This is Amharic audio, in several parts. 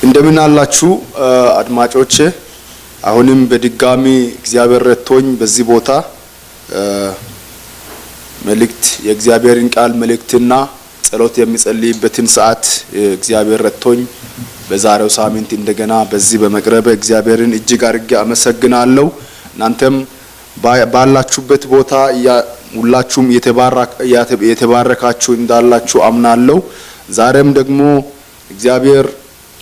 እንደምን አላችሁ አድማጮቼ? አሁንም በድጋሚ እግዚአብሔር ረድቶኝ በዚህ ቦታ መልእክት የእግዚአብሔርን ቃል መልእክትና ጸሎት የሚጸልይበትን ሰዓት እግዚአብሔር ረድቶኝ በዛሬው ሳምንት እንደገና በዚህ በመቅረብ እግዚአብሔርን እጅግ አድርጌ አመሰግናለሁ። እናንተም ባላችሁበት ቦታ ሁላችሁም የተባረካችሁ እንዳላችሁ አምናለሁ። ዛሬም ደግሞ እግዚአብሔር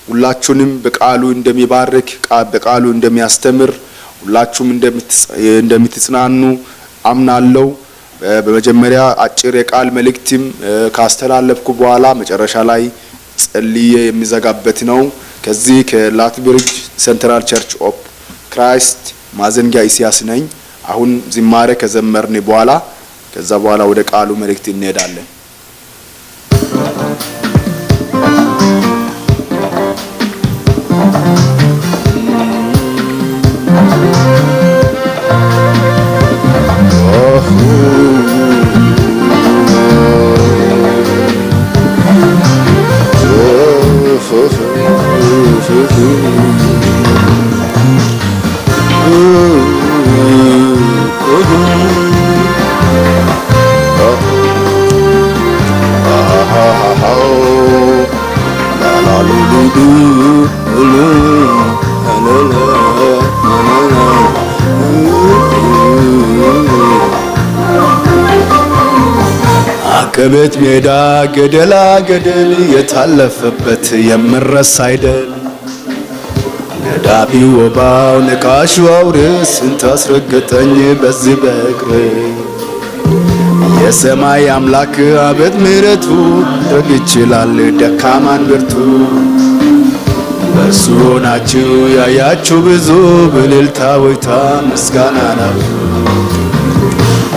ሁላችሁንም በቃሉ እንደሚባርክ በቃሉ እንደሚያስተምር ሁላችሁም እንደምትጽናኑ አምናለሁ። በመጀመሪያ አጭር የቃል መልእክትም ካስተላለፍኩ በኋላ መጨረሻ ላይ ጸልዬ የሚዘጋበት ነው። ከዚህ ከላትብሪጅ ሴንትራል ቸርች ኦፍ ክራይስት ማዘንጊያ ኢሳያስ ነኝ። አሁን ዝማሬ ከዘመርን በኋላ ከዛ በኋላ ወደ ቃሉ መልእክት እንሄዳለን። ከቤት ሜዳ ገደላ ገደል የታለፈበት የምረሳ አይደል ነዳቢው ወባው ነቃሹ አውሬስ እንታስረገጠኝ በዚህ በእግሬ የሰማይ አምላክ አቤት ምሕረቱ ማድረግ ይችላል ደካማን ብርቱ በእርሱ ሆናችሁ ያያችሁ ብዙ በእልልታ ወይታ ምስጋና ነው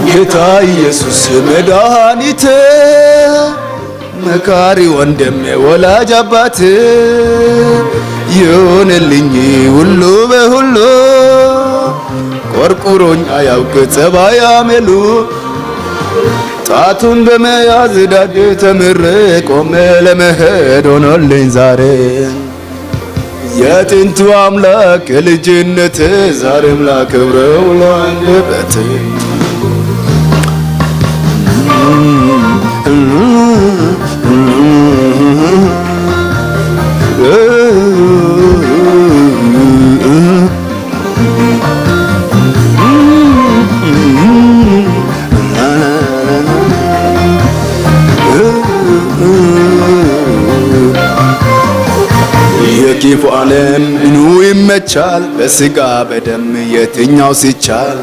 ጌታ ኢየሱስ መድኃኒቴ መካሪ ወንድሜ ወላጅ አባቴ ይሁንልኝ ሁሉ በሁሉ ቆርቁሮኝ አያውቅ ጸባይ አመሉ ጣቱን በመያዝ ዳዴ ተምሬ ቆሜ ለመሄድ ሆኖልኝ ዛሬ የጥንቱ አምላክ የልጅነቴ ዛሬም ላከብረው ለአንደበቴ የክፉ ዓለም ምኑ ይመቻል በስጋ በደም የትኛው ሲቻል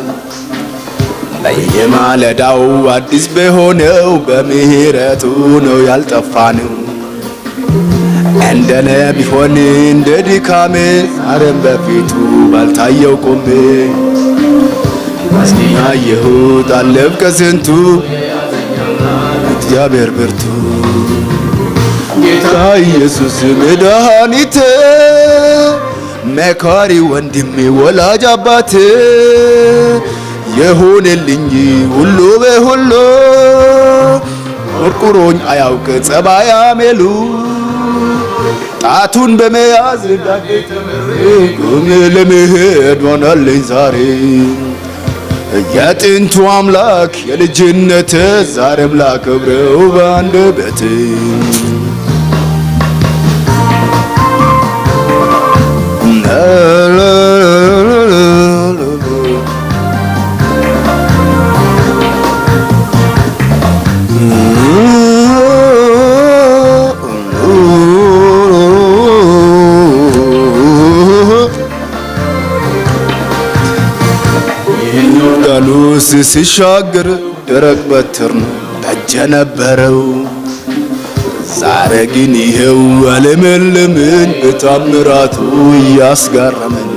በየማለዳው አዲስ በሆነው በምህረቱ ነው ያልጠፋነው እንደኔ ቢሆን እንደ ድካሜ ዛሬም በፊቱ ባልታየው ቆሜ ያየሁት አለፍ ከስንቱ እግዚአብሔር ብርቱ ጌታ ኢየሱስ መድኃኒቴ መካሪ ወንድሜ ወላጅ አባቴ የሆነልኝ ሁሉ በሁሉ ቆርቁሮኝ አያውቅ ጸባይ አመሉ ጣቱን በመያዝ ዳዴ ተምሬ ቆሜ ለመሄድ ሆኖልኝ ዛሬ የጥንቱ አምላክ የልጅነቴ ዛሬም ላከብረው በአንደበቴ ሲሻገር ደረቅ በትር ነው በእጄ ነበረው ዛሬ ግን ይሄው አለመለምን በታምራቱ እያስገረመኝ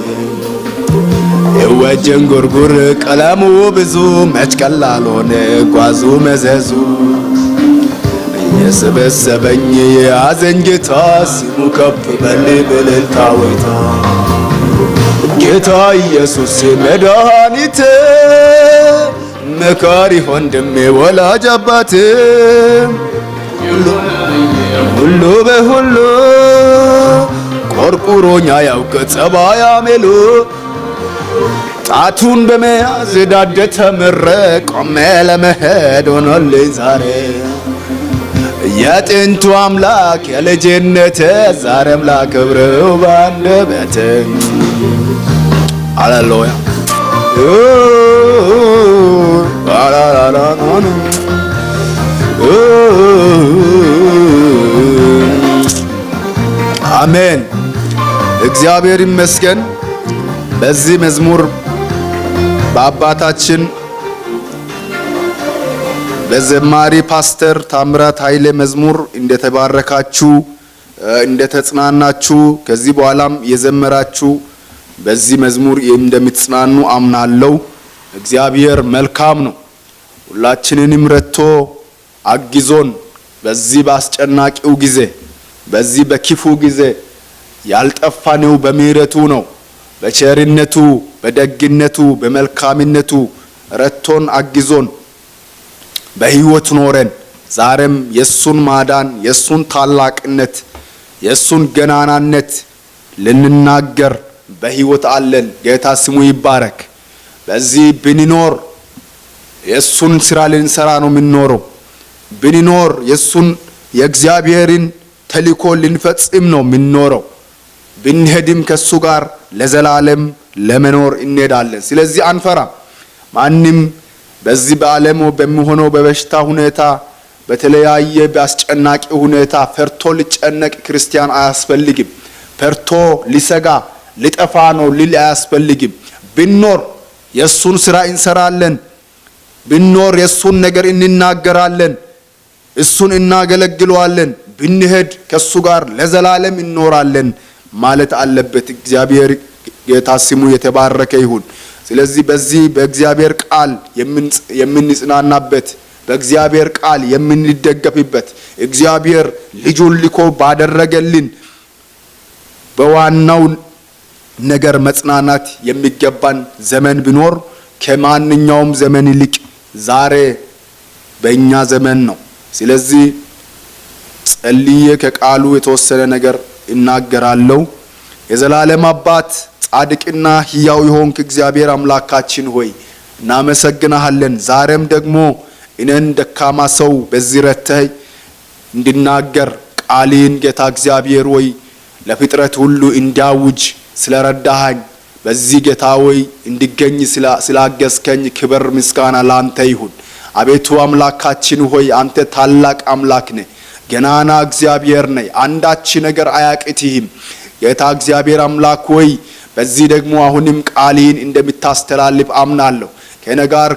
የወጀን ጎርጎር ቀለሙ ብዙ መች ቀላል ሆነ ጓዙ መዘዙ የሰበሰበኝ የያዘኝ ጌታ ስሙ ከፍ በል በእልልታ ወይታ ጌታ ኢየሱስ መድኃኒቴ መካሪ ወንድሜ ወላጅ አባቴ ሁሉ በሁሉ ጠቁሮኛ ያውቅ ጸባያ ሜሉ ጣቱን በመያዝ ዳደ ተምሬ ቆሜ ለመሄድ ሆኖልኝ ዛሬ የጥንቱ አምላክ የልጅነቴ ዛሬም ላከብረው ባንደበቴ ሃሌሉያ አሜን። እግዚአብሔር ይመስገን። በዚህ መዝሙር በአባታችን በዘማሪ ፓስተር ታምራት ኃይሌ መዝሙር እንደተባረካችሁ እንደተጽናናችሁ ከዚህ በኋላም የዘመራችሁ በዚህ መዝሙር እንደምትጽናኑ አምናለሁ። እግዚአብሔር መልካም ነው። ሁላችንንም ረድቶ አግዞን በዚህ በአስጨናቂው ጊዜ በዚህ በክፉ ጊዜ ያልጠፋነው በምህረቱ ነው። በቸርነቱ በደግነቱ በመልካምነቱ ረድቶን አግዞን በሕይወት ኖረን ዛሬም የሱን ማዳን የሱን ታላቅነት የሱን ገናናነት ልንናገር በሕይወት አለን። ጌታ ስሙ ይባረክ። በዚህ ብንኖር የሱን ስራ ልንሰራ ነው የምንኖረው። ብንኖር የሱን የእግዚአብሔርን ተልእኮ ልንፈጽም ነው የምንኖረው። ብንሄድም ከሱ ጋር ለዘላለም ለመኖር እንሄዳለን። ስለዚህ አንፈራም። ማንም በዚህ በዓለም በሚሆነው በበሽታ ሁኔታ በተለያየ በአስጨናቂ ሁኔታ ፈርቶ ሊጨነቅ ክርስቲያን አያስፈልግም። ፈርቶ ሊሰጋ ሊጠፋ ነው ሊል አያስፈልግም። ብንኖር የሱን ስራ እንሰራለን። ብንኖር የሱን ነገር እንናገራለን። እሱን እናገለግለዋለን። ብንሄድ ከሱ ጋር ለዘላለም እንኖራለን ማለት አለበት። እግዚአብሔር ጌታ ስሙ የተባረከ ይሁን። ስለዚህ በዚህ በእግዚአብሔር ቃል የምንጽናናበት በእግዚአብሔር ቃል የምንደገፍበት እግዚአብሔር ልጁን ልኮ ባደረገልን በዋናው ነገር መጽናናት የሚገባን ዘመን ቢኖር ከማንኛውም ዘመን ይልቅ ዛሬ በእኛ ዘመን ነው። ስለዚህ ጸልዬ ከቃሉ የተወሰነ ነገር እናገራለሁ። የዘላለም አባት ጻድቅና ሕያው የሆንክ እግዚአብሔር አምላካችን ሆይ እናመሰግናለን። ዛሬም ደግሞ እኔን ደካማ ሰው በዚህ ረድተህ እንድናገር ቃልህን ጌታ እግዚአብሔር ሆይ ለፍጥረት ሁሉ እንዲያውጅ ስለረዳኸኝ በዚህ ጌታ ሆይ እንድገኝ ስላገዝከኝ ክብር ምስጋና ላንተ ይሁን። አቤቱ አምላካችን ሆይ አንተ ታላቅ አምላክ ነህ፣ ገናና እግዚአብሔር ነህ። አንዳች ነገር አያቅትህም። ጌታ እግዚአብሔር አምላክ ሆይ በዚህ ደግሞ አሁንም ቃልህን እንደምታስተላልፍ አምናለሁ። ከእኔ ጋር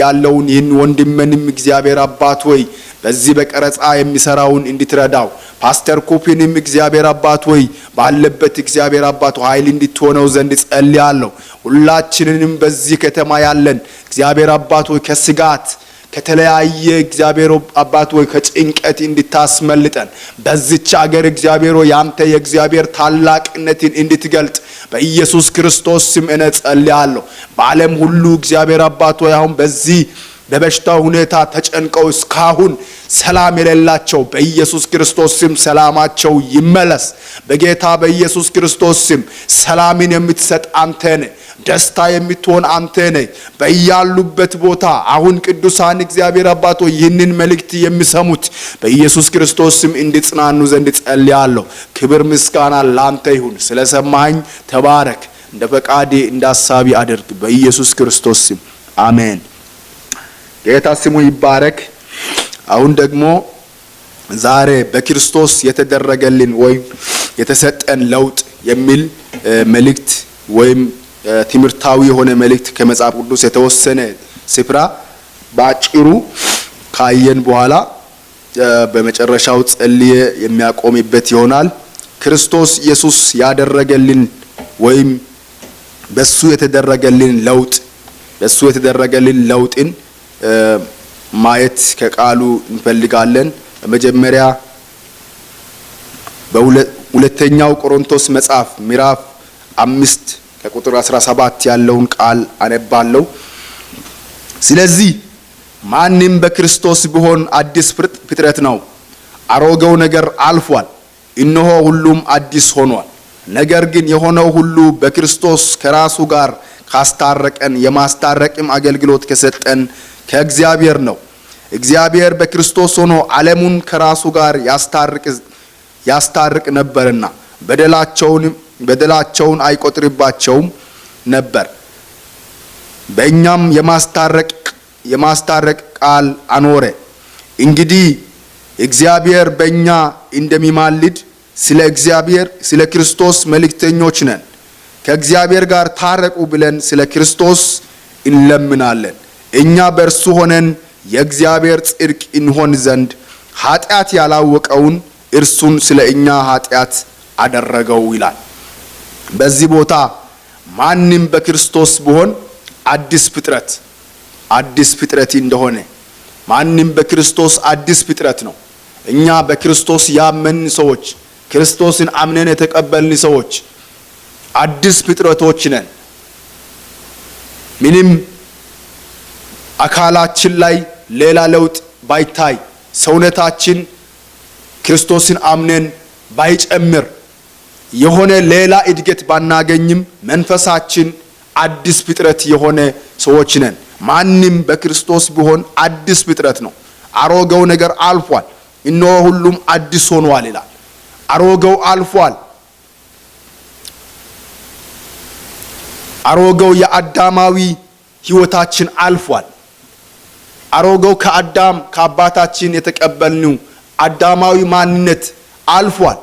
ያለውን ይህን ወንድሜንም እግዚአብሔር አባት ሆይ በዚህ በቀረጻ የሚሰራውን እንድትረዳው ፓስተር ኩፒንም እግዚአብሔር አባት ሆይ ባለበት እግዚአብሔር አባት ኃይል እንድትሆነው ዘንድ ጸልያለሁ። ሁላችንንም በዚህ ከተማ ያለን እግዚአብሔር አባት ሆይ ከስጋት ከተለያየ እግዚአብሔር አባት ሆይ ከጭንቀት እንድታስመልጠን በዚች አገር እግዚአብሔር ሆይ ያንተ የእግዚአብሔር ታላቅነትን እንድትገልጥ በኢየሱስ ክርስቶስ ስም እኔ ጸልያለሁ። በዓለም ሁሉ እግዚአብሔር አባት ሆይ አሁን በዚህ በበሽታው ሁኔታ ተጨንቀው እስካሁን ሰላም የሌላቸው በኢየሱስ ክርስቶስ ስም ሰላማቸው ይመለስ። በጌታ በኢየሱስ ክርስቶስ ስም ሰላምን የምትሰጥ አንተ ነህ፣ ደስታ የምትሆን አንተ ነህ። በያሉበት ቦታ አሁን ቅዱሳን እግዚአብሔር አባቶ ይህንን መልእክት የሚሰሙት በኢየሱስ ክርስቶስ ስም እንድጽናኑ ዘንድ ጸልያለሁ። ክብር ምስጋና ላንተ ይሁን። ስለሰማኸኝ ተባረክ። እንደ ፈቃዴ እንደ ሐሳቤ አድርግ። በኢየሱስ ክርስቶስ ስም አሜን። ጌታ ስሙ ይባረክ። አሁን ደግሞ ዛሬ በክርስቶስ የተደረገልን ወይም የተሰጠን ለውጥ የሚል መልእክት ወይም ትምህርታዊ የሆነ መልእክት ከመጽሐፍ ቅዱስ የተወሰነ ስፍራ ባጭሩ ካየን በኋላ በመጨረሻው ጸልዬ የሚያቆምበት ይሆናል። ክርስቶስ ኢየሱስ ያደረገልን ወይም በሱ የተደረገልን ለውጥን ማየት ከቃሉ እንፈልጋለን። በመጀመሪያ በሁለተኛው ቆሮንቶስ መጽሐፍ ምዕራፍ 5 ከቁጥር 17 ያለውን ቃል አነባለሁ። ስለዚህ ማንም በክርስቶስ ቢሆን አዲስ ፍጥረት ነው፣ አሮጌው ነገር አልፏል፣ እነሆ ሁሉም አዲስ ሆኗል። ነገር ግን የሆነው ሁሉ በክርስቶስ ከራሱ ጋር ካስታረቀን የማስታረቅም አገልግሎት ከሰጠን ከእግዚአብሔር ነው። እግዚአብሔር በክርስቶስ ሆኖ ዓለሙን ከራሱ ጋር ያስታርቅ ነበርና በደላቸውን አይቆጥርባቸውም ነበር። በእኛም የማስታረቅ ቃል አኖረ። እንግዲህ እግዚአብሔር በእኛ እንደሚማልድ ስለ ክርስቶስ መልእክተኞች ነን። ከእግዚአብሔር ጋር ታረቁ ብለን ስለ ክርስቶስ እንለምናለን። እኛ በእርሱ ሆነን የእግዚአብሔር ጽድቅ እንሆን ዘንድ ኃጢአት ያላወቀውን እርሱን ስለ እኛ ኃጢአት አደረገው ይላል። በዚህ ቦታ ማንም በክርስቶስ ቢሆን አዲስ ፍጥረት እንደሆነ ማንም በክርስቶስ አዲስ ፍጥረት ነው። እኛ በክርስቶስ ያመንን ሰዎች፣ ክርስቶስን አምነን የተቀበልን ሰዎች አዲስ ፍጥረቶች ነን። ምንም አካላችን ላይ ሌላ ለውጥ ባይታይ፣ ሰውነታችን ክርስቶስን አምነን ባይጨምር፣ የሆነ ሌላ እድገት ባናገኝም መንፈሳችን አዲስ ፍጥረት የሆነ ሰዎች ነን። ማንም በክርስቶስ ቢሆን አዲስ ፍጥረት ነው። አሮጌው ነገር አልፏል፣ እነሆ ሁሉም አዲስ ሆኗል ይላል። አሮጌው አልፏል። አሮጌው የአዳማዊ ሕይወታችን አልፏል። አሮጌው ከአባታችን የተቀበልነው አዳማዊ ማንነት አልፏል።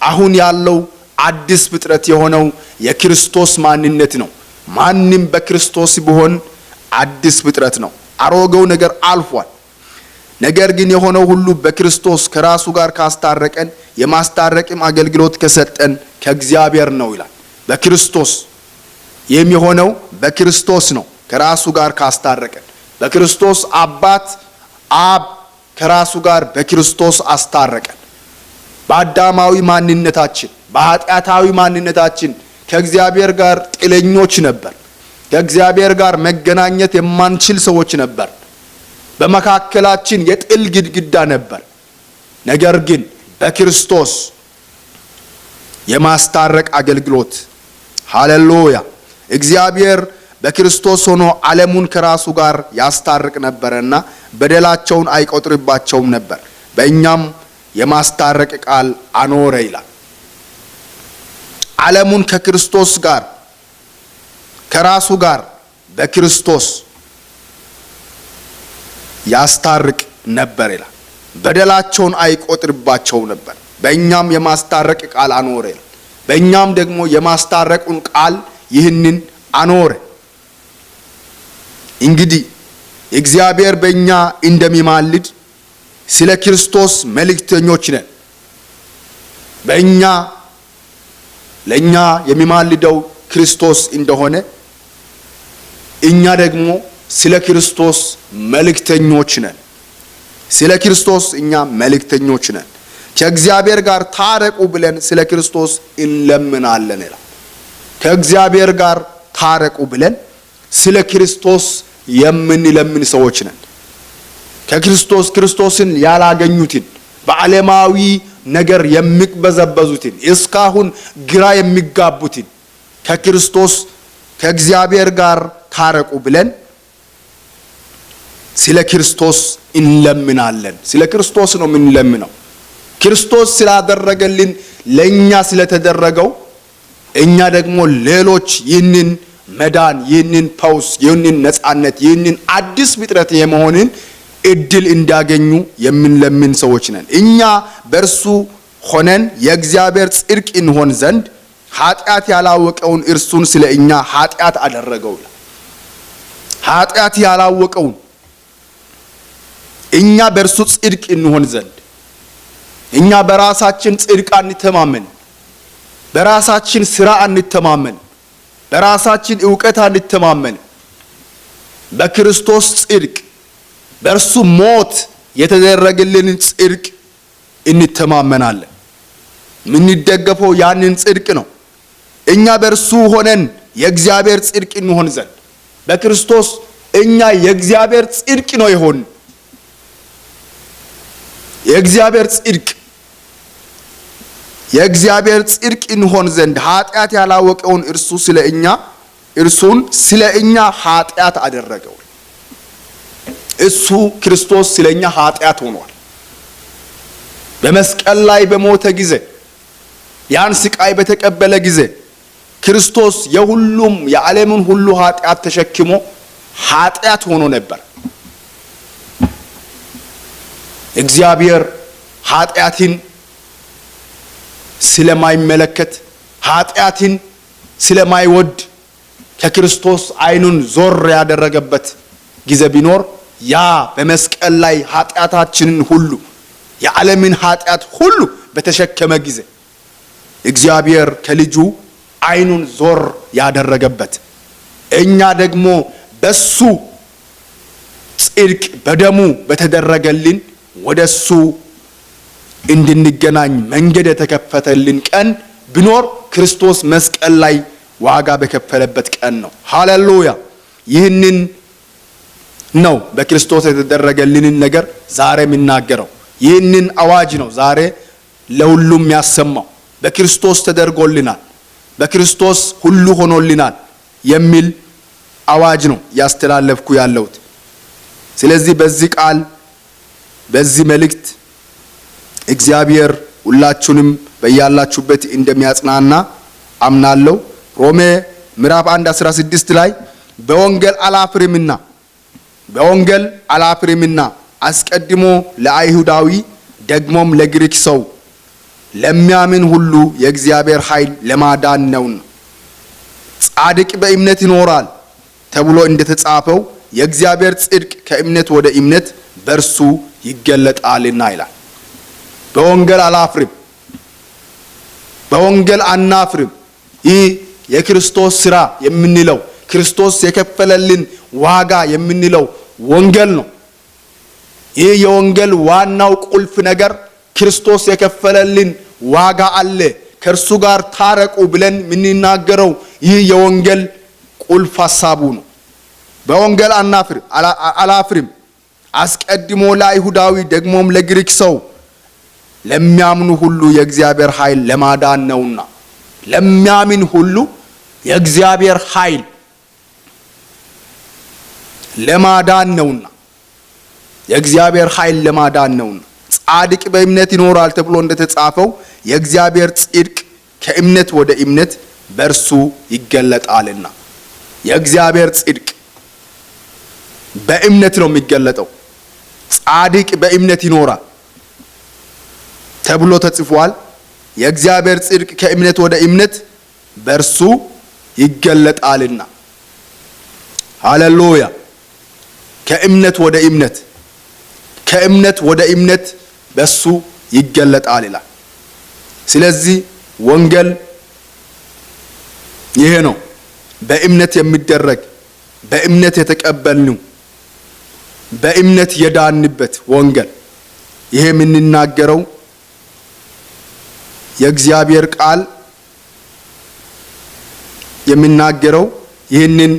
አሁን ያለው አዲስ ፍጥረት የሆነው የክርስቶስ ማንነት ነው። ማንም በክርስቶስ ቢሆን አዲስ ፍጥረት ነው። አሮጌው ነገር አልፏል። ነገር ግን የሆነው ሁሉ በክርስቶስ ከራሱ ጋር ካስታረቀን የማስታረቅም አገልግሎት ከሰጠን ከእግዚአብሔር ነው ይላል። በክርስቶስ የሚሆነው በክርስቶስ ነው። ከራሱ ጋር ካስታረቀን በክርስቶስ አብ ከራሱ ጋር በክርስቶስ አስታረቀን። በአዳማዊ ማንነታችን በኃጢአታዊ ማንነታችን ከእግዚአብሔር ጋር ጥለኞች ነበር። ከእግዚአብሔር ጋር መገናኘት የማንችል ሰዎች ነበር። በመካከላችን የጥል ግድግዳ ነበር። ነገር ግን በክርስቶስ የማስታረቅ አገልግሎት ሃሌሉያ! እግዚአብሔር በክርስቶስ ሆኖ ዓለሙን ከራሱ ጋር ያስታርቅ ነበርና በደላቸውን አይቆጥርባቸውም ነበር። በእኛም የማስታረቅ ቃል አኖረ ይላል። ዓለሙን ከክርስቶስ ጋር ከራሱ ጋር በክርስቶስ ያስታርቅ ነበር ይላል። በደላቸውን አይቆጥርባቸው ነበር። በእኛም የማስታረቅ ቃል አኖረ ይላል። በእኛም ደግሞ የማስታረቁን ቃል ይህንን አኖረ። እንግዲህ እግዚአብሔር በእኛ እንደሚማልድ ስለ ክርስቶስ መልእክተኞች ነን። ለእኛ የሚማልደው ክርስቶስ እንደሆነ እኛ ደግሞ ስለ ክርስቶስ መልእክተኞች ነን። ስለ ክርስቶስ እኛ መልእክተኞች ነን። ከእግዚአብሔር ጋር ታረቁ ብለን ስለ ክርስቶስ እንለምናለን ይላል። ከእግዚአብሔር ጋር ታረቁ ብለን ስለ ክርስቶስ የምንለምን ሰዎች ነን። ክርስቶስን ያላገኙትን በዓለማዊ ነገር የሚቅበዘበዙትን እስካሁን ግራ የሚጋቡትን ከእግዚአብሔር ጋር ታረቁ ብለን ስለ ክርስቶስ እንለምናለን። ስለ ክርስቶስ ነው የምንለምነው። ክርስቶስ ስላደረገልን ለእኛ ስለተደረገው እኛ ደግሞ ሌሎች ይህንን መዳን፣ ይህንን ፈውስ፣ ይህንን ነፃነት፣ ይህንን አዲስ ፍጥረት የመሆንን እድል እንዲያገኙ የምንለምን ሰዎች ነን። እኛ በእርሱ ሆነን የእግዚአብሔር ጽድቅ እንሆን ዘንድ ኃጢአት ያላወቀውን እርሱን ስለ እኛ ኃጢአት አደረገው። ኃጢአት ያላወቀውን እኛ በእርሱ ጽድቅ እንሆን ዘንድ እኛ በራሳችን ጽድቅ አንተማመን፣ በራሳችን ስራ አንተማመን፣ በራሳችን ዕውቀት አንተማመን። በክርስቶስ ጽድቅ በእርሱ ሞት የተደረገልን ጽድቅ እንተማመናለን። የምንደገፈው ያንን ጽድቅ ነው። እኛ በእርሱ ሆነን የእግዚአብሔር ጽድቅ እንሆን ዘንድ በክርስቶስ እኛ የእግዚአብሔር ጽድቅ ነው ይሆን። የእግዚአብሔር ጽድቅ የእግዚአብሔር ጽድቅ እንሆን ዘንድ ኃጢአት ያላወቀውን እርሱን ስለ እኛ ኃጢአት አደረገው። እሱ ክርስቶስ ስለኛ ኃጢአት ሆኗል። በመስቀል ላይ በሞተ ጊዜ ያን ስቃይ በተቀበለ ጊዜ ክርስቶስ የሁሉም የዓለምን ሁሉ ኃጢአት ተሸክሞ ኃጢአት ሆኖ ነበር። እግዚአብሔር ኃጢአትን ስለማይመለከት ኃጢአትን ስለማይወድ ከክርስቶስ ዓይኑን ዞር ያደረገበት ጊዜ ቢኖር ያ በመስቀል ላይ ኃጢአታችንን ሁሉ የዓለምን ኃጢአት ሁሉ በተሸከመ ጊዜ እግዚአብሔር ከልጁ ዓይኑን ዞር ያደረገበት እኛ ደግሞ በሱ ጽድቅ በደሙ በተደረገልን ወደሱ እንድንገናኝ መንገድ የተከፈተልን ቀን ቢኖር ክርስቶስ መስቀል ላይ ዋጋ በከፈለበት ቀን ነው። ሃሌሉያ! ይህንን ነው በክርስቶስ የተደረገልንን ነገር ዛሬ የሚናገረው። ይህንን አዋጅ ነው ዛሬ ለሁሉም ያሰማው። በክርስቶስ ተደርጎልናል፣ በክርስቶስ ሁሉ ሆኖልናል የሚል አዋጅ ነው ያስተላለፍኩ ያለሁት። ስለዚህ በዚህ ቃል በዚህ መልእክት እግዚአብሔር ሁላችሁንም በያላችሁበት እንደሚያጽናና አምናለሁ። ሮሜ ምዕራፍ 1:16 ላይ በወንጌል አላፍርምና አስቀድሞ ለአይሁዳዊ ደግሞም ለግሪክ ሰው ለሚያምን ሁሉ የእግዚአብሔር ኃይል ለማዳን ነውና ጻድቅ በእምነት ይኖራል ተብሎ እንደተጻፈው የእግዚአብሔር ጽድቅ ከእምነት ወደ እምነት በርሱ ይገለጣልና ይላል። በወንጌል አላፍርም፣ በወንጌል አናፍርም። ይህ የክርስቶስ ሥራ የምንለው ክርስቶስ የከፈለልን ዋጋ የምንለው ወንጌል ነው። ይህ የወንጌል ዋናው ቁልፍ ነገር ክርስቶስ የከፈለልን ዋጋ አለ፣ ከእርሱ ጋር ታረቁ ብለን የምንናገረው ይህ የወንጌል ቁልፍ ሐሳቡ ነው። በወንጌል አላፍርም አስቀድሞ ለአይሁዳዊ ደግሞም ለግሪክ ሰው ለሚያምኑ ሁሉ የእግዚአብሔር ኃይል ለማዳን ነውና። ለሚያምን ሁሉ የእግዚአብሔር ኃይል ለማዳን ነውና፣ የእግዚአብሔር ኃይል ለማዳን ነውና። ጻድቅ በእምነት ይኖራል ተብሎ እንደተጻፈው የእግዚአብሔር ጽድቅ ከእምነት ወደ እምነት በርሱ ይገለጣልና። የእግዚአብሔር ጽድቅ በእምነት ነው የሚገለጠው። ጻድቅ በእምነት ይኖራል ተብሎ ተጽፏል። የእግዚአብሔር ጽድቅ ከእምነት ወደ እምነት በርሱ ይገለጣልና። ሃሌሉያ! ከእምነት ወደ እምነት፣ ከእምነት ወደ እምነት በሱ ይገለጣል ይላል። ስለዚህ ወንጌል ይሄ ነው፣ በእምነት የሚደረግ በእምነት የተቀበልነው በእምነት የዳንበት ወንጌል። ይሄ የምንናገረው የእግዚአብሔር ቃል የሚናገረው ይህንን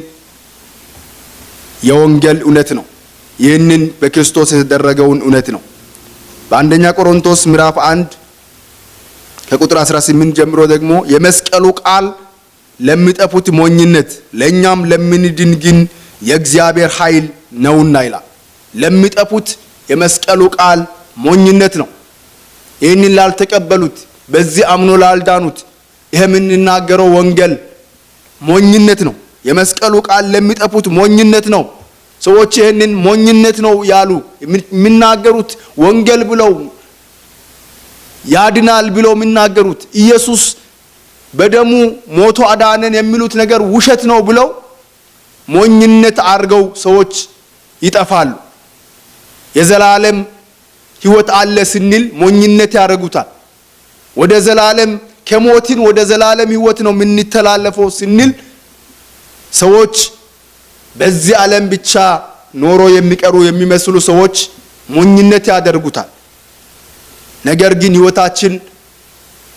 የወንጌል እውነት ነው። ይህንን በክርስቶስ የተደረገውን እውነት ነው። በአንደኛ ቆሮንቶስ ምዕራፍ 1 ከቁጥር 18 ጀምሮ ደግሞ የመስቀሉ ቃል ለሚጠፉት ሞኝነት ለእኛም ለምንድን ግን የእግዚአብሔር ኃይል ነውና ይላል። ለሚጠፉት የመስቀሉ ቃል ሞኝነት ነው። ይህንን ላልተቀበሉት፣ በዚህ አምኖ ላልዳኑት ይሄ የምንናገረው ወንጌል ሞኝነት ነው። የመስቀሉ ቃል ለሚጠፉት ሞኝነት ነው። ሰዎች ይህንን ሞኝነት ነው ያሉ የሚናገሩት ወንጌል ብለው ያድናል ብለው የሚናገሩት ኢየሱስ በደሙ ሞቶ አዳነን የሚሉት ነገር ውሸት ነው ብለው ሞኝነት አድርገው ሰዎች ይጠፋሉ። የዘላለም ሕይወት አለ ስንል ሞኝነት ያደርጉታል። ወደ ዘላለም ከሞትን ወደ ዘላለም ሕይወት ነው የምንተላለፈው ስንል ሰዎች በዚህ ዓለም ብቻ ኖሮ የሚቀሩ የሚመስሉ ሰዎች ሞኝነት ያደርጉታል። ነገር ግን ሕይወታችን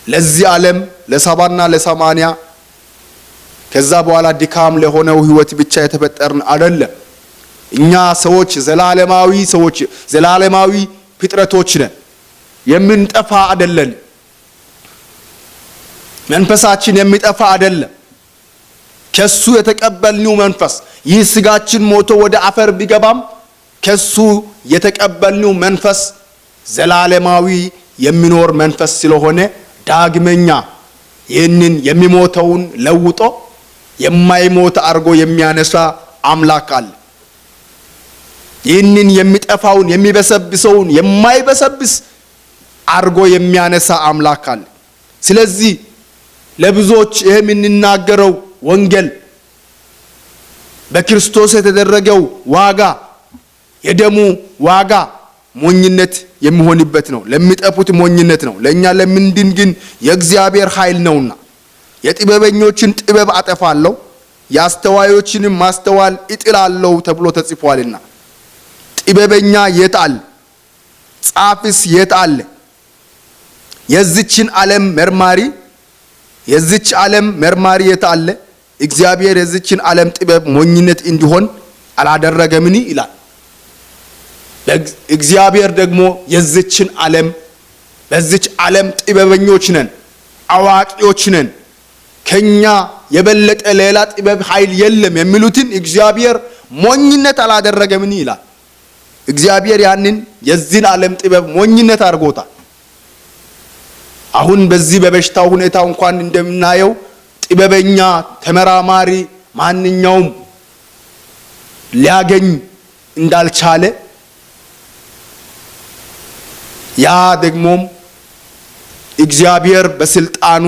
ለዚህ ዓለም ለ70ና ለ80 ከዛ በኋላ ድካም ለሆነው ሕይወት ብቻ የተፈጠርን አይደለም። እኛ ሰዎች ዘላለማዊ ፍጥረቶች ነን። የምንጠፋ አይደለን። መንፈሳችን የሚጠፋ አይደለም። ከሱ የተቀበልነው መንፈስ ይህ ስጋችን ሞቶ ወደ አፈር ቢገባም ከሱ የተቀበልነው መንፈስ ዘላለማዊ የሚኖር መንፈስ ስለሆነ ዳግመኛ ይህንን የሚሞተውን ለውጦ የማይሞት አርጎ የሚያነሳ አምላክ አለ። ይህንን የሚጠፋውን የሚበሰብሰውን የማይበሰብስ አርጎ የሚያነሳ አምላክ አለ። ስለዚህ ለብዙዎች ይሄ የምንናገረው ወንጌል በክርስቶስ የተደረገው ዋጋ የደሙ ዋጋ ሞኝነት የሚሆንበት ነው። ለሚጠፉት ሞኝነት ነው፣ ለኛ ለምንድን ግን የእግዚአብሔር ኃይል ነውና። የጥበበኞችን ጥበብ አጠፋለሁ የአስተዋዮችንም ማስተዋል እጥላለሁ ተብሎ ተጽፏልና። ጥበበኛ የት አለ? ጻፊስ የት አለ? የዚችን ዓለም መርማሪ የት አለ? እግዚአብሔር የዚችን ዓለም ጥበብ ሞኝነት እንዲሆን አላደረገምን ይላል። እግዚአብሔር ደግሞ የዚችን ዓለም በዚች ዓለም ጥበበኞች ነን፣ አዋቂዎች ነን፣ ከኛ የበለጠ ሌላ ጥበብ ኃይል የለም የሚሉትን እግዚአብሔር ሞኝነት አላደረገምን ይላል። እግዚአብሔር ያንን የዚህን ዓለም ጥበብ ሞኝነት አድርጎታል። አሁን በዚህ በበሽታው ሁኔታ እንኳን እንደምናየው ጥበበኛ ተመራማሪ ማንኛውም ሊያገኝ እንዳልቻለ ያ ደግሞም እግዚአብሔር በስልጣኑ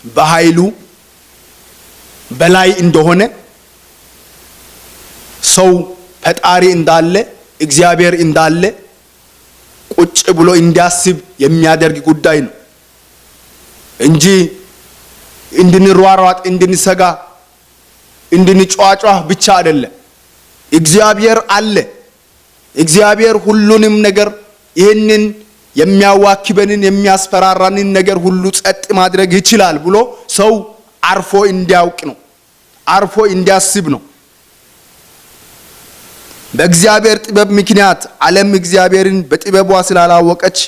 በኃይሉ በላይ እንደሆነ ሰው ፈጣሪ እንዳለ እግዚአብሔር እንዳለ ቁጭ ብሎ እንዲያስብ የሚያደርግ ጉዳይ ነው እንጂ እንድንሯሯጥ እንድንሰጋ እንድንጫጫህ ብቻ አይደለም። እግዚአብሔር አለ። እግዚአብሔር ሁሉንም ነገር ይህንን የሚያዋክበንን የሚያስፈራራንን ነገር ሁሉ ጸጥ ማድረግ ይችላል ብሎ ሰው አርፎ እንዲያውቅ ነው፣ አርፎ እንዲያስብ ነው። በእግዚአብሔር ጥበብ ምክንያት ዓለም እግዚአብሔርን በጥበቧ ስላላወቀች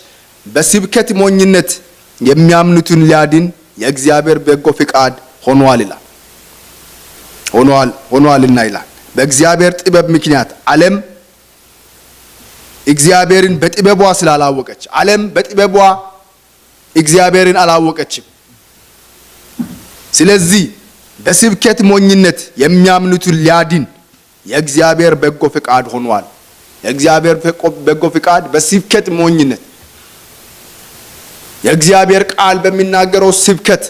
በስብከት ሞኝነት የሚያምኑትን ሊያድን የእግዚአብሔር በጎ ፍቃድ ሆኗልና ይላል። በእግዚአብሔር ጥበብ ምክንያት ዓለም እግዚአብሔርን በጥበቧ ስላላወቀች፣ ዓለም በጥበቧ እግዚአብሔርን አላወቀችም። ስለዚህ በስብከት ሞኝነት የሚያምኑትን ሊያድን የእግዚአብሔር በጎ ፍቃድ ሆኗል። የእግዚአብሔር በጎ ፍቃድ በስብከት ሞኝነት የእግዚአብሔር ቃል በሚናገረው ስብከት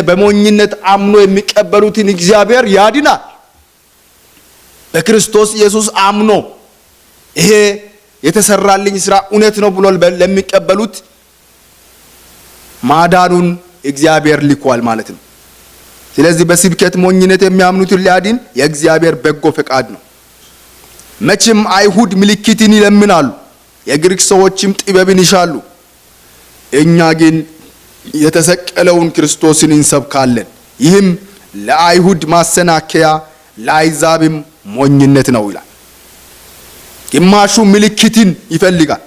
በሞኝነት አምኖ የሚቀበሉትን እግዚአብሔር ያድናል። በክርስቶስ ኢየሱስ አምኖ ይሄ የተሰራልኝ ስራ እውነት ነው ብሎ ለሚቀበሉት ማዳኑን እግዚአብሔር ልኳል ማለት ነው። ስለዚህ በስብከት ሞኝነት የሚያምኑትን ሊያድን የእግዚአብሔር በጎ ፈቃድ ነው። መቼም አይሁድ ምልክትን ይለምናሉ፣ የግሪክ ሰዎችም ጥበብን ይሻሉ። እኛ ግን የተሰቀለውን ክርስቶስን እንሰብካለን። ይህም ለአይሁድ ማሰናከያ ለአሕዛብም ሞኝነት ነው ይላል። ግማሹ ምልክትን ይፈልጋል፣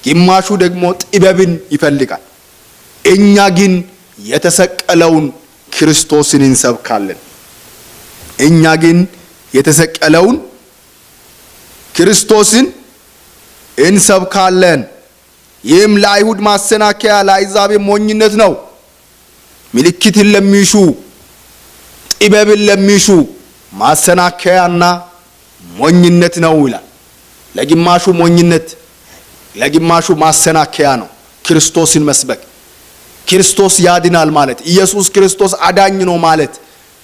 ግማሹ ደግሞ ጥበብን ይፈልጋል። እኛ ግን የተሰቀለውን ክርስቶስን እንሰብካለን። እኛ ግን የተሰቀለውን ክርስቶስን እንሰብካለን። ይህም ለአይሁድ ማሰናከያ ለአሕዛብም ሞኝነት ነው። ምልክትን ለሚሹ ጥበብን ለሚሹ ማሰናከያና ሞኝነት ነው ይላል። ለግማሹ ሞኝነት ለግማሹ ማሰናከያ ነው ክርስቶስን መስበክ። ክርስቶስ ያድናል ማለት ኢየሱስ ክርስቶስ አዳኝ ነው ማለት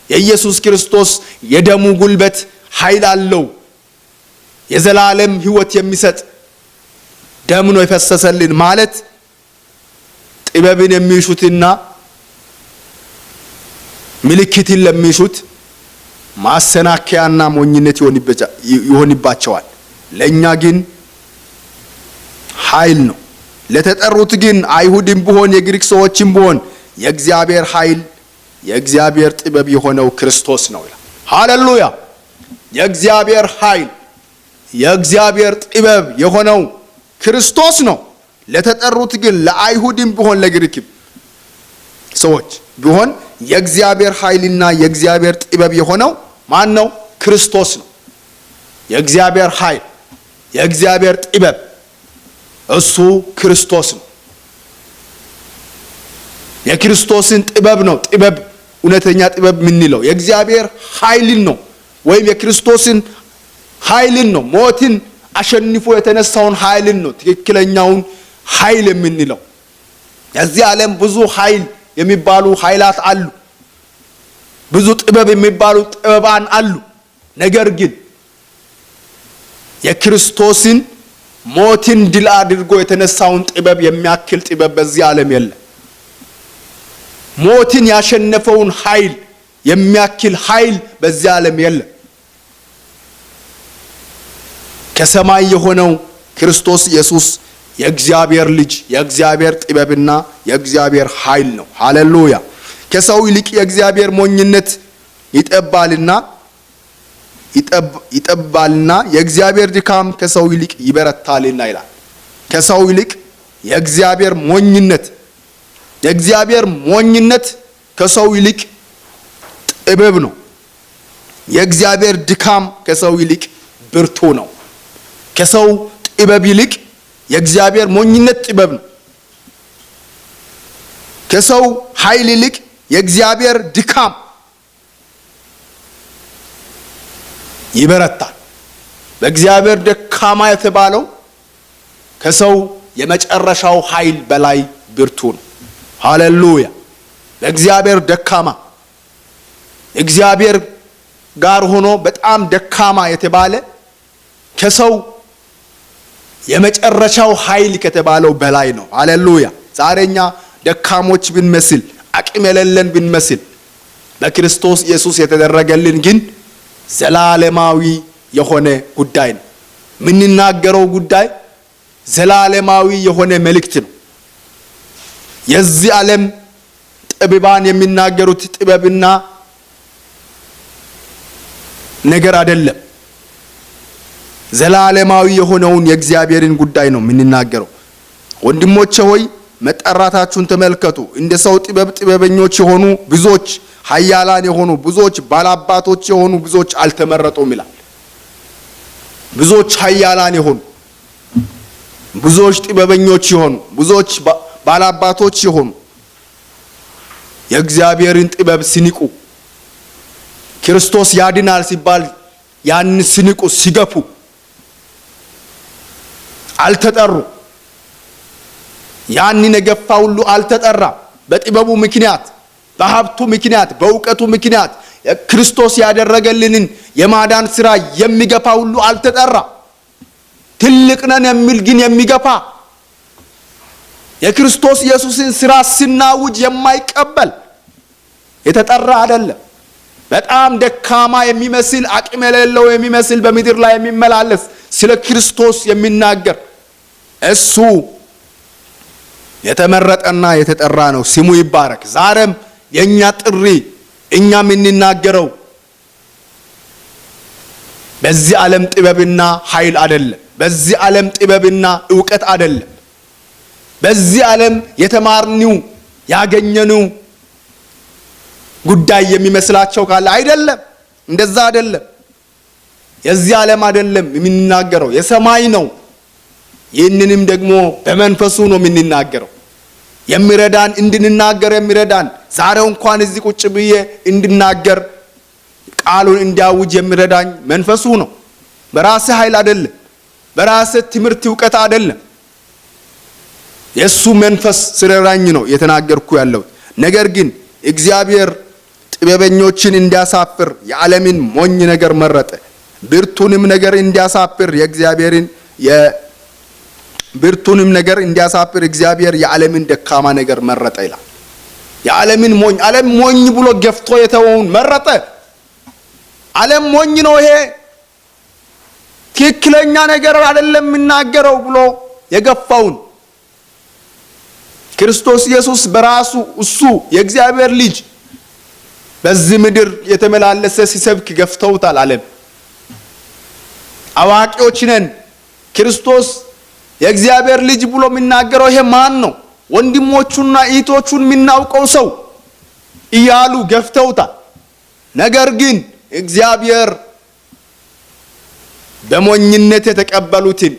የኢየሱስ ክርስቶስ የደሙ ጉልበት ኃይል አለው። የዘላለም ሕይወት የሚሰጥ ደም ነው የፈሰሰልን ማለት ጥበብን የሚሹትና ምልክትን ለሚሹት ማሰናከያና ሞኝነት ይሆንባቸዋል። ለኛ ግን ኃይል ነው። ለተጠሩት ግን አይሁድም ቢሆን የግሪክ ሰዎችም ቢሆን የእግዚአብሔር ኃይል የእግዚአብሔር ጥበብ የሆነው ክርስቶስ ነው ይላል። ሃሌሉያ! የእግዚአብሔር ኃይል የእግዚአብሔር ጥበብ የሆነው ክርስቶስ ነው። ለተጠሩት ግን ለአይሁድም ቢሆን ለግሪክም ሰዎች ቢሆን የእግዚአብሔር ኃይልና የእግዚአብሔር ጥበብ የሆነው ማን ነው? ክርስቶስ ነው። የእግዚአብሔር ኃይል የእግዚአብሔር ጥበብ እሱ ክርስቶስ ነው። የክርስቶስን ጥበብ ነው ጥበብ እውነተኛ ጥበብ የምንለው የእግዚአብሔር ኃይልን ነው ወይም የክርስቶስን ኃይልን ነው። ሞትን አሸንፎ የተነሳውን ኃይልን ነው ትክክለኛውን ኃይል የምንለው። የዚህ ዓለም ብዙ ኃይል የሚባሉ ኃይላት አሉ። ብዙ ጥበብ የሚባሉ ጥበባን አሉ። ነገር ግን የክርስቶስን ሞትን ድል አድርጎ የተነሳውን ጥበብ የሚያክል ጥበብ በዚህ ዓለም የለም። ሞትን ያሸነፈውን ኃይል የሚያክል ኃይል በዚህ ዓለም የለም። ከሰማይ የሆነው ክርስቶስ ኢየሱስ የእግዚአብሔር ልጅ የእግዚአብሔር ጥበብና የእግዚአብሔር ኃይል ነው። ሃሌሉያ። ከሰው ይልቅ የእግዚአብሔር ሞኝነት ይጠባልና የእግዚአብሔር ድካም ከሰው ይልቅ ይበረታልና ይላል። ከሰው ይልቅ የእግዚአብሔር ሞኝነት ከሰው ይልቅ ጥበብ ነው። የእግዚአብሔር ድካም ከሰው ይልቅ ብርቱ ነው። ከሰው ጥበብ ይልቅ የእግዚአብሔር ሞኝነት ጥበብ ነው። ከሰው ኃይል ይልቅ የእግዚአብሔር ድካም ይበረታል። በእግዚአብሔር ደካማ የተባለው ከሰው የመጨረሻው ኃይል በላይ ብርቱ ነው። ሃሌሉያ። በእግዚአብሔር ደካማ እግዚአብሔር ጋር ሆኖ በጣም ደካማ የተባለ ከሰው የመጨረሻው ኃይል ከተባለው በላይ ነው። ሃሌሉያ። ዛሬኛ ደካሞች ብንመስል አቅም የሌለን ብንመስል በክርስቶስ ኢየሱስ የተደረገልን ግን ዘላለማዊ የሆነ ጉዳይ ነው። የምንናገረው ጉዳይ ዘላለማዊ የሆነ መልእክት ነው። የዚህ ዓለም ጠቢባን የሚናገሩት ጥበብና ነገር አይደለም። ዘላለማዊ የሆነውን የእግዚአብሔርን ጉዳይ ነው የምንናገረው። ወንድሞቼ ሆይ መጠራታችሁን ተመልከቱ። እንደ ሰው ጥበብ ጥበበኞች የሆኑ ብዙዎች፣ ኃያላን የሆኑ ብዙዎች፣ ባላባቶች የሆኑ ብዙዎች አልተመረጡም ይላል። ብዙዎች ኃያላን የሆኑ ብዙዎች፣ ጥበበኞች የሆኑ ብዙዎች፣ ባላባቶች የሆኑ የእግዚአብሔርን ጥበብ ሲንቁ፣ ክርስቶስ ያድናል ሲባል ያን ሲንቁ ሲገፉ አልተጠሩ። ያንን የገፋ ሁሉ አልተጠራ። በጥበቡ ምክንያት፣ በሀብቱ ምክንያት፣ በእውቀቱ ምክንያት ክርስቶስ ያደረገልንን የማዳን ስራ የሚገፋ ሁሉ አልተጠራ። ትልቅ ነን የሚል ግን የሚገፋ የክርስቶስ ኢየሱስን ስራ ስናውጅ የማይቀበል የተጠራ አይደለም። በጣም ደካማ የሚመስል አቅም የሌለው የሚመስል በምድር ላይ የሚመላለስ ስለ ክርስቶስ የሚናገር እሱ የተመረጠና የተጠራ ነው። ስሙ ይባረክ። ዛሬም የኛ ጥሪ እኛ የምንናገረው በዚህ ዓለም ጥበብና ኃይል አይደለም። በዚህ ዓለም ጥበብና ዕውቀት አይደለም። በዚህ ዓለም የተማርኒው ያገኘነው ጉዳይ የሚመስላቸው ካለ አይደለም። እንደዛ አይደለም። የዚህ ዓለም አይደለም የምንናገረው፣ የሰማይ ነው። ይህንንም ደግሞ በመንፈሱ ነው የምንናገረው። የሚረዳን እንድንናገር የሚረዳን ዛሬው እንኳን እዚህ ቁጭ ብዬ እንድናገር ቃሉን እንዲያውጅ የሚረዳኝ መንፈሱ ነው። በራሴ ኃይል አይደለም፣ በራሴ ትምህርት ዕውቀት አይደለም። የሱ መንፈስ ስለራኝ ነው የተናገርኩ ያለው። ነገር ግን እግዚአብሔር ጥበበኞችን እንዲያሳፍር የዓለምን ሞኝ ነገር መረጠ፣ ብርቱንም ነገር እንዲያሳፍር ብርቱንም ነገር እንዲያሳፍር እግዚአብሔር የዓለምን ደካማ ነገር መረጠ ይላል። የዓለምን ሞኝ፣ ዓለም ሞኝ ብሎ ገፍቶ የተወውን መረጠ። ዓለም ሞኝ ነው፣ ይሄ ትክክለኛ ነገር አይደለም የምናገረው ብሎ የገፋውን ክርስቶስ ኢየሱስ በራሱ እሱ የእግዚአብሔር ልጅ በዚህ ምድር የተመላለሰ ሲሰብክ ገፍተውታል። ዓለም አዋቂዎች ነን፣ ክርስቶስ የእግዚአብሔር ልጅ ብሎ የሚናገረው ይሄ ማን ነው? ወንድሞቹና እህቶቹን የሚናውቀው ሰው እያሉ ገፍተውታል። ነገር ግን እግዚአብሔር በሞኝነት የተቀበሉትን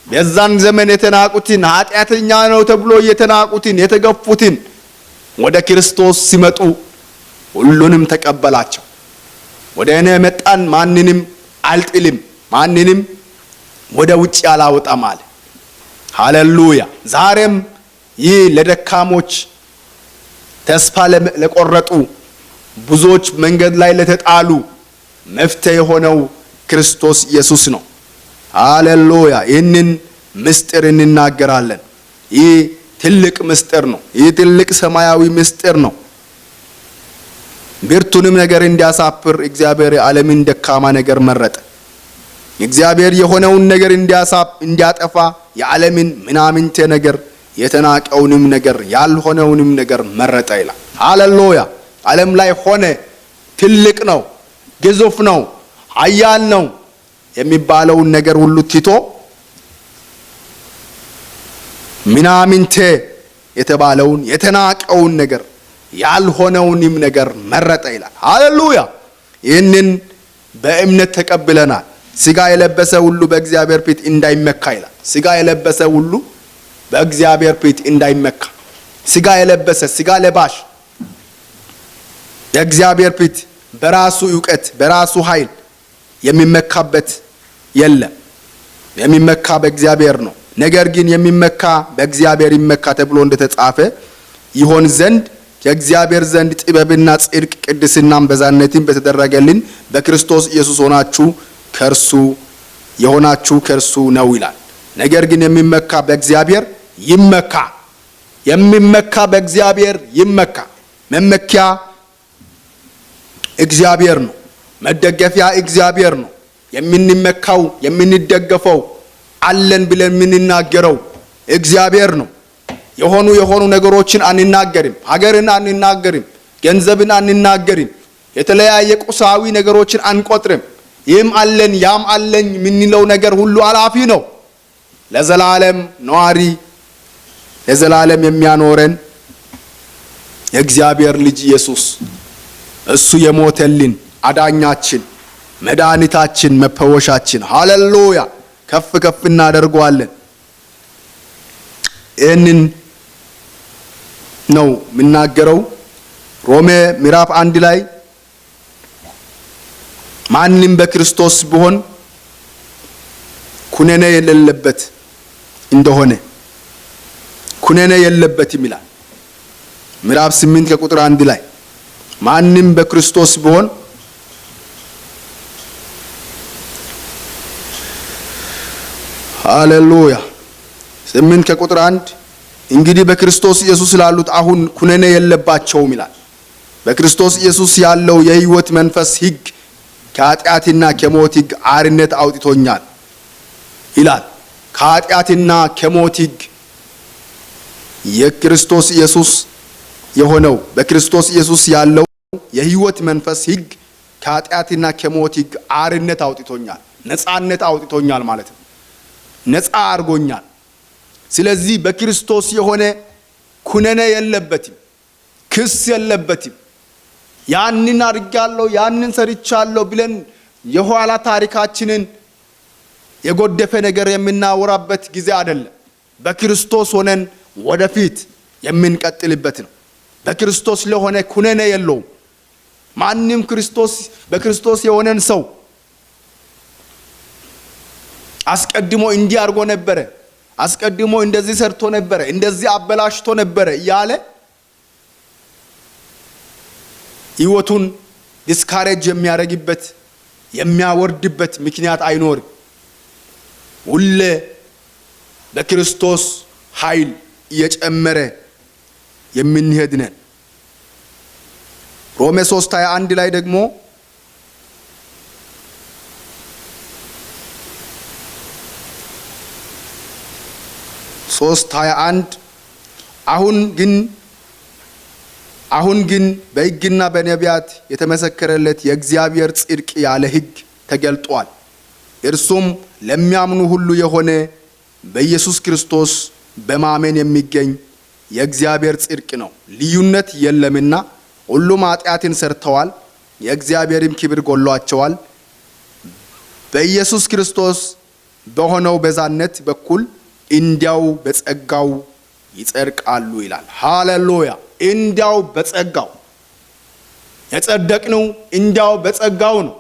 በዛን ዘመን የተናቁትን ኃጢአተኛ ነው ተብሎ የተናቁትን የተገፉትን ወደ ክርስቶስ ሲመጡ ሁሉንም ተቀበላቸው። ወደ እኔ መጣን ማንንም አልጥልም፣ ማንንም ወደ ውጭ አላወጣም አለ። ሃሌሉያ! ዛሬም ይህ ለደካሞች ተስፋ ለቆረጡ ብዙዎች መንገድ ላይ ለተጣሉ መፍትሄ የሆነው ክርስቶስ ኢየሱስ ነው። ሃሌሉያ! ይህንን ምስጢር እንናገራለን። ይህ ትልቅ ምስጢር ነው። ይህ ትልቅ ሰማያዊ ምስጢር ነው። ብርቱንም ነገር እንዲያሳፍር እግዚአብሔር የዓለምን ደካማ ነገር መረጠ። እግዚአብሔር የሆነውን ነገር እንዲያጠፋ የዓለምን ምናምንቴ ነገር የተናቀውንም ነገር ያልሆነውንም ነገር መረጠ ይላል። ሃሌሉያ! ዓለም ላይ ሆነ ትልቅ ነው፣ ግዙፍ ነው፣ ኃያል ነው የሚባለውን ነገር ሁሉ ትቶ ምናምንቴ የተባለውን የተናቀውን ነገር ያልሆነውንም ነገር መረጠ ይላል። ሃሌሉያ! ይህንን በእምነት ተቀብለናል። ሥጋ የለበሰ ሁሉ በእግዚአብሔር ፊት እንዳይመካ ይላል። ሥጋ የለበሰ ሁሉ በእግዚአብሔር ፊት እንዳይመካ። ሥጋ የለበሰ ሥጋ ለባሽ በእግዚአብሔር ፊት በራሱ ዕውቀት በራሱ ኃይል የሚመካበት የለም። የሚመካ በእግዚአብሔር ነው። ነገር ግን የሚመካ በእግዚአብሔር ይመካ ተብሎ እንደተጻፈ ይሆን ዘንድ ከእግዚአብሔር ዘንድ ጥበብና ጽድቅ ቅድስናም በዛነትም በተደረገልን በክርስቶስ ኢየሱስ ከእርሱ ነው ይላል። ነገር ግን የሚመካ በእግዚአብሔር ይመካ። የሚመካ በእግዚአብሔር ይመካ። መመኪያ እግዚአብሔር ነው። መደገፊያ እግዚአብሔር ነው። የምንመካው የምንደገፈው አለን ብለን የምንናገረው እግዚአብሔር ነው። የሆኑ ነገሮችን አንናገርም። ሀገርን አንናገርም። ገንዘብን አንናገርም። የተለያየ ቁሳዊ ነገሮችን አንቆጥርም። ይህም አለን ያም አለኝ የምንለው ነገር ሁሉ አላፊ ነው። ለዘላለም ነዋሪ ለዘላለም የሚያኖረን የእግዚአብሔር ልጅ ኢየሱስ እሱ የሞተልን አዳኛችን፣ መድኃኒታችን፣ መፈወሻችን። ሃሌሉያ! ከፍ ከፍ እናደርገዋለን። ይህንን ነው የምናገረው። ሮሜ ምዕራፍ 1 ላይ ማንም በክርስቶስ ቢሆን ኩነኔ የሌለበት እንደሆነ ኩነኔ የለበትም ይላል። ምዕራፍ 8 ከቁጥር 1 ላይ ማንም በክርስቶስ ቢሆን ሃሌሉያ 8 ከቁጥር 1 እንግዲህ በክርስቶስ ኢየሱስ ላሉት አሁን ኩነኔ የለባቸውም ይላል። በክርስቶስ ኢየሱስ ያለው የሕይወት መንፈስ ሕግ ከኃጢአትና ከሞት ሕግ አርነት አውጥቶኛል ይላል። ከኃጢአትና ከሞት ሕግ የክርስቶስ ኢየሱስ የሆነው በክርስቶስ ኢየሱስ ያለው የሕይወት መንፈስ ሕግ ከኃጢአትና ከሞት ሕግ አርነት አውጥቶኛል፣ ነፃነት አውጥቶኛል ማለት ነው። ነፃ አድርጎኛል። ስለዚህ በክርስቶስ የሆነ ኩነኔ የለበትም፣ ክስ የለበትም። ያንን አድርጋለሁ ያንን ሰርቻለሁ ብለን የኋላ ታሪካችንን የጎደፈ ነገር የምናወራበት ጊዜ አይደለም። በክርስቶስ ሆነን ወደፊት የምንቀጥልበት ነው። በክርስቶስ ለሆነ ኩነኔ የለውም። ማንም በክርስቶስ የሆነን ሰው አስቀድሞ እንዲህ አድርጎ ነበረ፣ አስቀድሞ እንደዚህ ሰርቶ ነበረ፣ እንደዚህ አበላሽቶ ነበረ እያለ ሕይወቱን ዲስካሬጅ የሚያደርግበት የሚያወርድበት ምክንያት አይኖርም። ሁሌ በክርስቶስ ኃይል እየጨመረ የምንሄድ ነን። ሮሜ 3:21 ላይ ደግሞ አሁን ግን በሕግና በነቢያት የተመሰከረለት የእግዚአብሔር ጽድቅ ያለ ሕግ ተገልጧል። እርሱም ለሚያምኑ ሁሉ የሆነ በኢየሱስ ክርስቶስ በማመን የሚገኝ የእግዚአብሔር ጽድቅ ነው። ልዩነት የለምና ሁሉም ኃጢአትን ሰርተዋል፣ የእግዚአብሔርም ክብር ጎሏቸዋል። በኢየሱስ ክርስቶስ በሆነው ቤዛነት በኩል እንዲያው በጸጋው ይጸድቃሉ ይላል። ሃሌሉያ! እንዲያው በጸጋው የጸደቅነው እንዲያው በጸጋው ነው።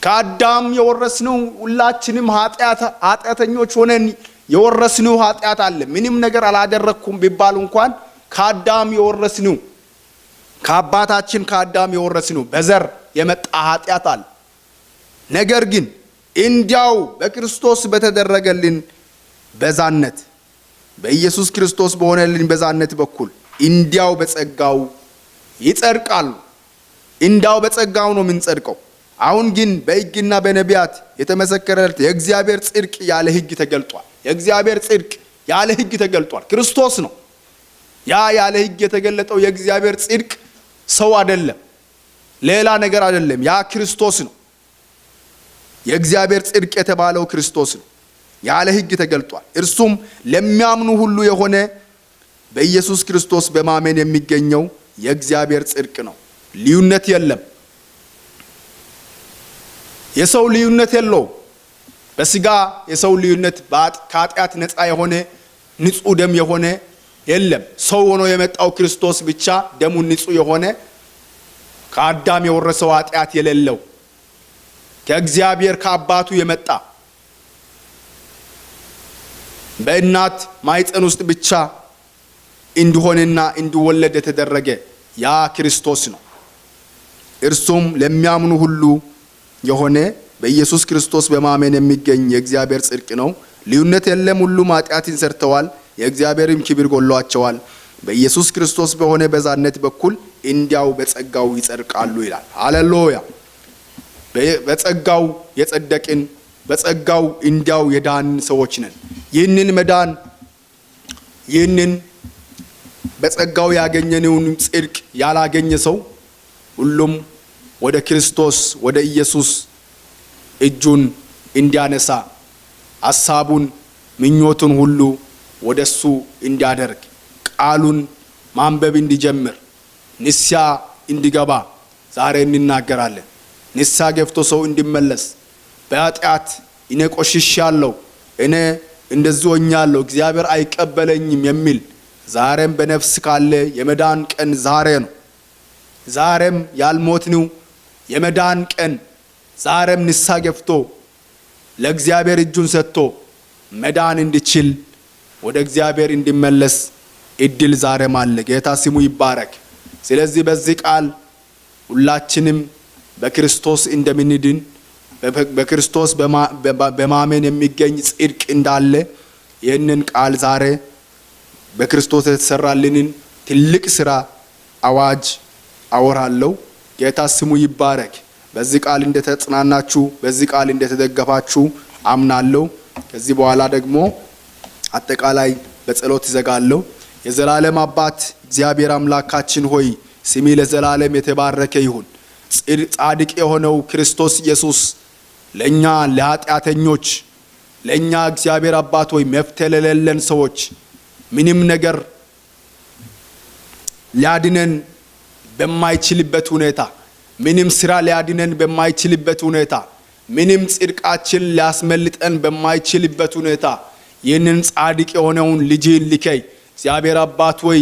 ከአዳም የወረስነው ሁላችንም ኃጢአተኞች ሆነን የወረስነው ኃጢአት አለ። ምንም ነገር አላደረኩም ቢባል እንኳን ከአዳም የወረስነው ከአባታችን ከአዳም የወረስነው በዘር የመጣ ኃጢአት አለ። ነገር ግን እንዲያው በክርስቶስ በተደረገልን ቤዛነት በኢየሱስ ክርስቶስ በሆነልን ቤዛነት በኩል እንዲያው በጸጋው ይጸድቃሉ። እንዲያው በጸጋው ነው የምንጸድቀው። አሁን ግን በሕግና በነቢያት የተመሰከረለት የእግዚአብሔር ጽድቅ ያለ ሕግ ተገልጧል። የእግዚአብሔር ጽድቅ ያለ ሕግ ተገልጧል። ክርስቶስ ነው። ያ ያለ ሕግ የተገለጠው የእግዚአብሔር ጽድቅ ሰው አይደለም፣ ሌላ ነገር አይደለም። ያ ክርስቶስ ነው። የእግዚአብሔር ጽድቅ የተባለው ክርስቶስ ነው። ያለ ሕግ ተገልጧል። እርሱም ለሚያምኑ ሁሉ የሆነ በኢየሱስ ክርስቶስ በማመን የሚገኘው የእግዚአብሔር ጽድቅ ነው። ልዩነት የለም። የሰው ልዩነት የለው። በስጋ የሰው ልዩነት ከኃጢአት ነፃ የሆነ ንጹህ ደም የሆነ የለም። ሰው ሆኖ የመጣው ክርስቶስ ብቻ ደሙን ንጹህ የሆነ ከአዳም የወረሰው ኃጢአት የሌለው ከእግዚአብሔር ከአባቱ የመጣ በእናት ማኅፀን ውስጥ ብቻ እንዲሆንና እንዲወለድ የተደረገ ያ ክርስቶስ ነው። እርሱም ለሚያምኑ ሁሉ የሆነ በኢየሱስ ክርስቶስ በማመን የሚገኝ የእግዚአብሔር ጽድቅ ነው። ልዩነት የለም። ሁሉም ኃጢአትን ሰርተዋል፣ የእግዚአብሔርም ክብር ጎሏቸዋል። በኢየሱስ ክርስቶስ በሆነ ቤዛነት በኩል እንዲያው በጸጋው ይጸድቃሉ ይላል። ሃሌሉያ! በጸጋው የጸደቅን በጸጋው እንዲያው የዳንን ሰዎች ነን። ይህንን መዳን ይህንን በጸጋው ያገኘነውን ጽድቅ ያላገኘ ሰው ሁሉም ወደ ክርስቶስ ወደ ኢየሱስ እጁን እንዲያነሳ ሐሳቡን ምኞቱን ሁሉ ወደሱ እንዲያደርግ ቃሉን ማንበብ እንዲጀምር ንስሐ እንዲገባ ዛሬ እንናገራለን። ንስሐ ገብቶ ሰው እንዲመለስ በኃጢአት እኔ ቆሽሻለሁ፣ እኔ እንደዚህ ሆኛለሁ፣ እግዚአብሔር አይቀበለኝም የሚል ዛሬም በነፍስ ካለ የመዳን ቀን ዛሬ ነው። ዛሬም ያልሞትነው የመዳን ቀን ዛሬም ንስሐ ገብቶ ለእግዚአብሔር እጁን ሰጥቶ መዳን እንዲችል ወደ እግዚአብሔር እንዲመለስ እድል ዛሬም አለ። ጌታ ስሙ ይባረክ። ስለዚህ በዚህ ቃል ሁላችንም በክርስቶስ እንደምንድን በክርስቶስ በማመን የሚገኝ ጽድቅ እንዳለ ይህንን ቃል ዛሬ በክርስቶስ የተሰራልንን ትልቅ ስራ አዋጅ አወራለሁ። ጌታ ስሙ ይባረክ። በዚህ ቃል እንደተጽናናችሁ በዚህ ቃል እንደተደገፋችሁ አምናለሁ። ከዚህ በኋላ ደግሞ አጠቃላይ በጸሎት ይዘጋለሁ። የዘላለም አባት እግዚአብሔር አምላካችን ሆይ ስሚ ለዘላለም የተባረከ ይሁን። ጻድቅ የሆነው ክርስቶስ ኢየሱስ ለኛ ለኃጢአተኞች ለኛ እግዚአብሔር አባት ሆይ መፍትሄ ለሌለን ሰዎች ምንም ነገር ሊያድነን በማይችልበት ሁኔታ ምንም ስራ ሊያድነን በማይችልበት ሁኔታ ምንም ጽድቃችን ሊያስመልጠን በማይችልበት ሁኔታ ይህንን ጻድቅ የሆነውን ልጅን ልከይ እግዚአብሔር አባት ሆይ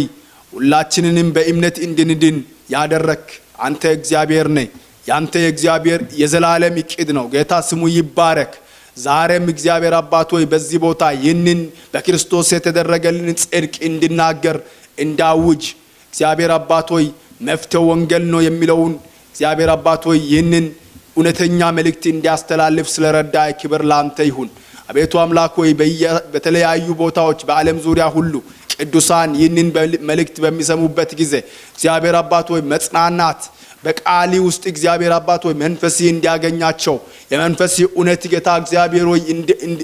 ሁላችንንም በእምነት እንድንድን ያደረክ አንተ እግዚአብሔር ነህ። ያንተ የእግዚአብሔር የዘላለም ዕቅድ ነው። ጌታ ስሙ ይባረክ። ዛሬም እግዚአብሔር አባት ሆይ በዚህ ቦታ ይህንን በክርስቶስ የተደረገልን ጽድቅ እንድናገር እንዳውጅ እግዚአብሔር አባት ሆይ መፍትሄው ወንጌል ነው የሚለውን እግዚአብሔር አባት ሆይ ይህንን እውነተኛ መልእክት እንዲያስተላልፍ ስለረዳ ክብር ላንተ ይሁን። አቤቱ አምላክ ሆይ በተለያዩ ቦታዎች በዓለም ዙሪያ ሁሉ ቅዱሳን ይህንን መልእክት በሚሰሙበት ጊዜ እግዚአብሔር አባት ሆይ መጽናናት በቃሊ ውስጥ እግዚአብሔር አባት ሆይ መንፈስ እንዲያገኛቸው የመንፈስ እውነት ጌታ እግዚአብሔር ሆይ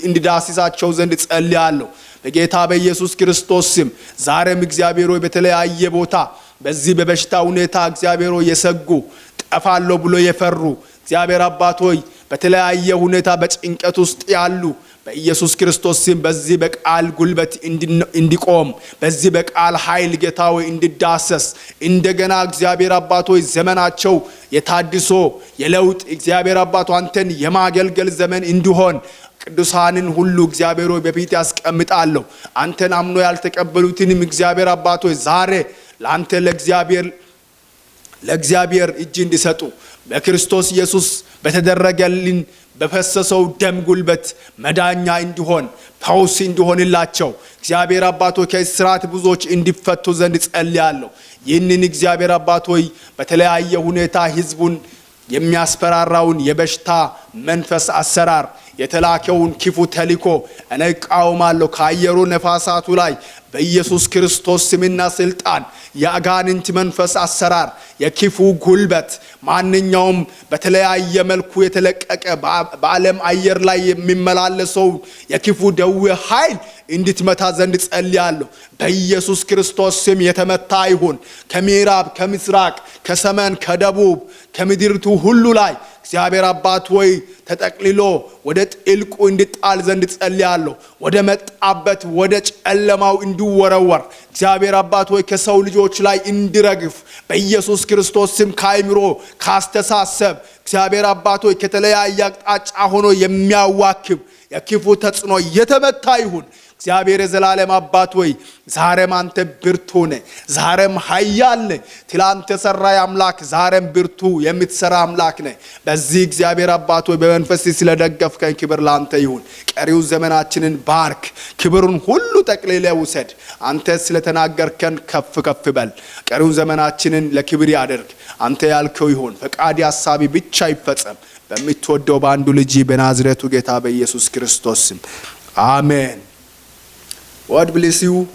እንዲዳስሳቸው ዘንድ ጸልያለሁ በጌታ በኢየሱስ ክርስቶስ ስም። ዛሬም እግዚአብሔር ሆይ በተለያየ ቦታ በዚህ በበሽታ ሁኔታ እግዚአብሔር ሆይ የሰጉ ጠፋለሁ ብሎ የፈሩ እግዚአብሔር አባት ሆይ በተለያየ ሁኔታ በጭንቀት ውስጥ ያሉ በኢየሱስ ክርስቶስ ስም በዚህ በቃል ጉልበት እንዲቆም በዚህ በቃል ኃይል ጌታ ሆይ እንዲዳሰስ እንደገና እግዚአብሔር አባት ሆይ ዘመናቸው የታድሶ የለውጥ እግዚአብሔር አባት አንተን የማገልገል ዘመን እንዲሆን ቅዱሳንን ሁሉ እግዚአብሔር ሆይ በፊት ያስቀምጣለሁ። አንተን አምኖ ያልተቀበሉትንም እግዚአብሔር አባት ሆይ ዛሬ ለአንተ ለእግዚአብሔር እጅ እንዲሰጡ በክርስቶስ ኢየሱስ በተደረገልን በፈሰሰው ደም ጉልበት መዳኛ እንዲሆን ፈውስ እንዲሆንላቸው እግዚአብሔር አባት ሆይ ከእስራት ብዙዎች እንዲፈቱ ዘንድ ጸልያለሁ። ይህንን እግዚአብሔር አባት ሆይ በተለያየ ሁኔታ ህዝቡን የሚያስፈራራውን የበሽታ መንፈስ አሰራር የተላከውን ክፉ ተልእኮ እኔ እቃወማለሁ። ከአየሩ ነፋሳቱ ላይ በኢየሱስ ክርስቶስ ስምና ስልጣን የአጋንንት መንፈስ አሰራር የክፉ ጉልበት ማንኛውም በተለያየ መልኩ የተለቀቀ በዓለም አየር ላይ የሚመላለሰው የክፉ ደዌ ኃይል እንድትመታ ዘንድ ጸልያለሁ። በኢየሱስ ክርስቶስ ስም የተመታ ይሁን። ከምዕራብ ከምስራቅ ከሰሜን ከደቡብ ከምድርቱ ሁሉ ላይ እግዚአብሔር አባት ሆይ ተጠቅልሎ ወደ ጥልቁ እንዲጣል ዘንድ ጸልያለሁ። ወደ መጣበት ወደ ጨለማው እንዲወረወር እግዚአብሔር አባት ሆይ ከሰው ልጆች ላይ እንዲረግፍ በኢየሱስ ክርስቶስ ስም ካይምሮ ካስተሳሰብ እግዚአብሔር አባት ሆይ ከተለያየ አቅጣጫ ሆኖ የሚያዋክብ የክፉ ተጽዕኖ የተመታ ይሁን። እግዚአብሔር የዘላለም አባት ሆይ ዛሬም አንተ ብርቱ ነህ፣ ዛሬም ኃያል ነህ። ትላንት የሰራ አምላክ ዛሬም ብርቱ የምትሰራ አምላክ ነህ። በዚህ እግዚአብሔር አባት ሆይ በመንፈስ ስለደገፍከን ክብር ላንተ ይሁን። ቀሪው ዘመናችንን ባርክ፣ ክብሩን ሁሉ ጠቅልለህ ውሰድ። አንተ ስለተናገርከን ከፍ ከፍ በል። ቀሪው ዘመናችንን ለክብር ያደርግ። አንተ ያልከው ይሁን። ፈቃድ ሐሳቢ ብቻ ይፈጸም። በሚትወደው በአንዱ ልጅ በናዝሬቱ ጌታ በኢየሱስ ክርስቶስ ስም አሜን። God bless you.